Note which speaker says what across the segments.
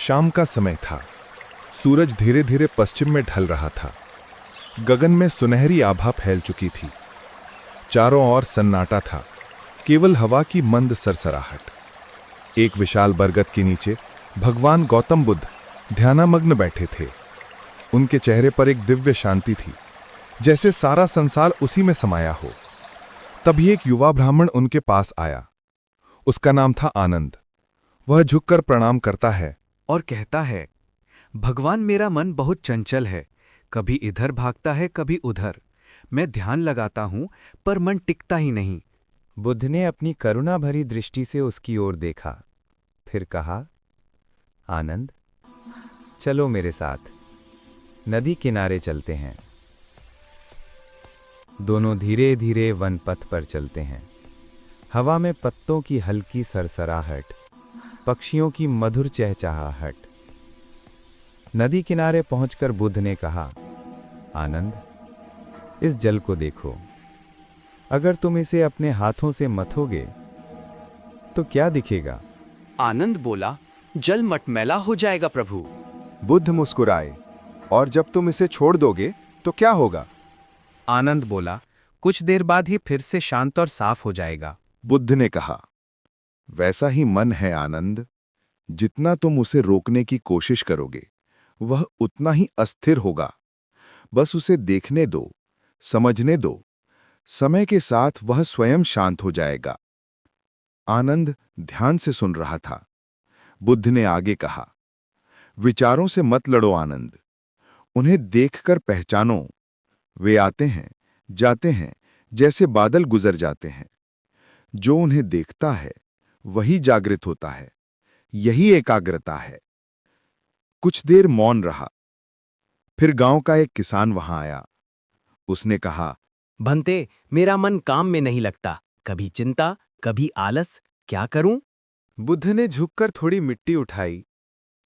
Speaker 1: शाम का समय था। सूरज धीरे धीरे पश्चिम में ढल रहा था। गगन में सुनहरी आभा फैल चुकी थी। चारों ओर सन्नाटा था, केवल हवा की मंद सरसराहट। एक विशाल बरगद के नीचे भगवान गौतम बुद्ध ध्यानमग्न बैठे थे। उनके चेहरे पर एक दिव्य शांति थी, जैसे सारा संसार उसी में समाया हो। तभी एक युवा ब्राह्मण उनके पास आया। उसका नाम था आनंद। वह झुककर प्रणाम करता है
Speaker 2: और कहता है, भगवान मेरा मन बहुत चंचल है, कभी इधर भागता है कभी उधर। मैं ध्यान लगाता हूं पर मन टिकता ही नहीं।
Speaker 3: बुद्ध ने अपनी करुणा भरी दृष्टि से उसकी ओर देखा, फिर कहा, आनंद, चलो मेरे साथ, नदी किनारे चलते हैं। दोनों धीरे धीरे वन पथ पर चलते हैं। हवा में पत्तों की हल्की सरसराहट, पक्षियों की मधुर चहचहाहट। नदी किनारे पहुंचकर बुद्ध ने कहा, आनंद, इस जल को देखो। अगर तुम इसे अपने हाथों से मथोगे तो क्या दिखेगा?
Speaker 2: आनंद बोला, जल मटमैला हो जाएगा प्रभु।
Speaker 4: बुद्ध मुस्कुराए, और जब तुम इसे छोड़ दोगे तो क्या होगा?
Speaker 2: आनंद बोला, कुछ देर बाद ही फिर से शांत और साफ हो जाएगा।
Speaker 1: बुद्ध ने कहा, वैसा ही मन है आनंद। जितना तुम उसे रोकने की कोशिश करोगे, वह उतना ही अस्थिर होगा। बस उसे देखने दो, समझने दो। समय के साथ वह स्वयं शांत हो जाएगा। आनंद ध्यान से सुन रहा था। बुद्ध ने आगे कहा, विचारों से मत लड़ो आनंद। उन्हें देखकर पहचानो। वे आते हैं, जाते हैं, जैसे बादल गुजर जाते हैं। जो उन्हें देखता है वही जागृत होता है। यही एकाग्रता है। कुछ देर मौन रहा। फिर गांव का एक किसान वहां आया। उसने कहा,
Speaker 5: भंते, मेरा मन काम में नहीं लगता, कभी चिंता कभी आलस, क्या करूं?
Speaker 6: बुद्ध ने झुककर थोड़ी मिट्टी उठाई।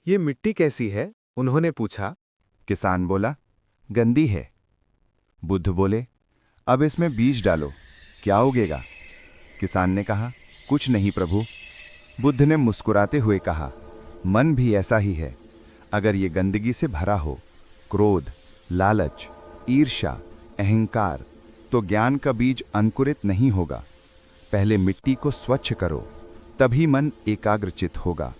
Speaker 6: ये मिट्टी कैसी है? उन्होंने पूछा।
Speaker 4: किसान बोला, गंदी है। बुद्ध बोले, अब इसमें बीज डालो, क्या उगेगा? किसान ने कहा, कुछ नहीं प्रभु। बुद्ध ने मुस्कुराते हुए कहा, मन भी ऐसा ही है। अगर ये गंदगी से भरा हो, क्रोध, लालच, ईर्ष्या, अहंकार, तो ज्ञान का बीज अंकुरित नहीं होगा। पहले मिट्टी को स्वच्छ करो, तभी मन एकाग्रचित होगा।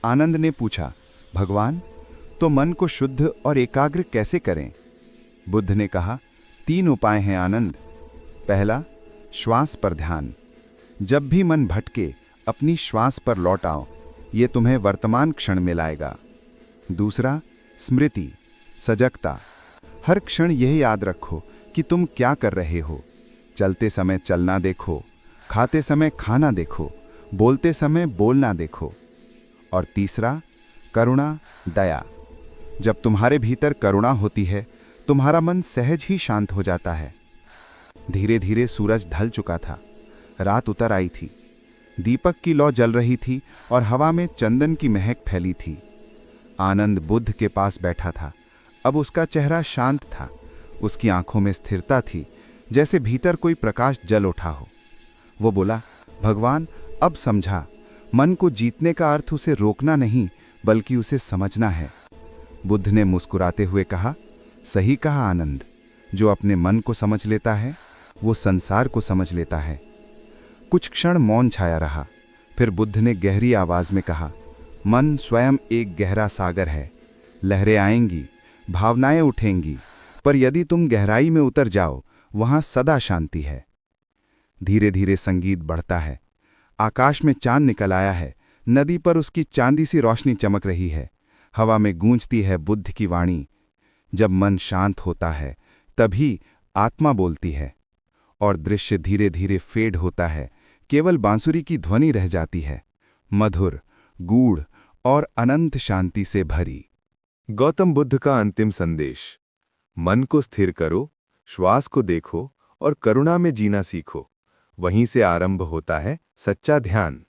Speaker 4: आनंद ने पूछा, भगवान, तो मन को शुद्ध और एकाग्र कैसे करें? बुद्ध ने कहा, 3 उपाय हैं आनंद। पहला, श्वास पर ध्यान। जब भी मन भटके, अपनी श्वास पर लौट आओ, ये तुम्हें वर्तमान क्षण में लाएगा। दूसरा, स्मृति, सजगता। हर क्षण यह याद रखो कि तुम क्या कर रहे हो। चलते समय चलना देखो, खाते समय खाना देखो, बोलते समय बोलना देखो। और तीसरा, करुणा, दया। जब तुम्हारे भीतर करुणा होती है, तुम्हारा मन सहज ही शांत हो जाता है। धीरे धीरे सूरज ढल चुका था। रात उतर आई थी। दीपक की लौ जल रही थी और हवा में चंदन की महक फैली थी। आनंद बुद्ध के पास बैठा था। अब उसका चेहरा शांत था। उसकी आंखों में स्थिरता थी, जैसे भीतर कोई प्रकाश जल उठा हो। वो बोला, भगवान, अब समझा। मन को जीतने का अर्थ उसे रोकना नहीं, बल्कि उसे समझना है। बुद्ध ने मुस्कुराते हुए कहा, सही कहा आनंद। जो अपने मन को समझ लेता है, वो संसार को समझ लेता है। कुछ क्षण मौन छाया रहा। फिर बुद्ध ने गहरी आवाज में कहा, मन स्वयं एक गहरा सागर है। लहरें आएंगी, भावनाएं उठेंगी, पर यदि तुम गहराई में उतर जाओ, वहां सदा शांति है। धीरे धीरे संगीत बढ़ता है। आकाश में चांद निकल आया है। नदी पर उसकी चांदी सी रोशनी चमक रही है। हवा में गूंजती है बुद्ध की वाणी। जब मन शांत होता है, तभी आत्मा बोलती है और दृश्य धीरे धीरे फेड होता है। केवल बांसुरी की ध्वनि रह जाती है, मधुर, गूढ़ और अनंत शांति से भरी।
Speaker 1: गौतम बुद्ध का अंतिम संदेश, मन को स्थिर करो, श्वास को देखो और करुणा में जीना सीखो। वहीं से आरंभ होता है सच्चा ध्यान।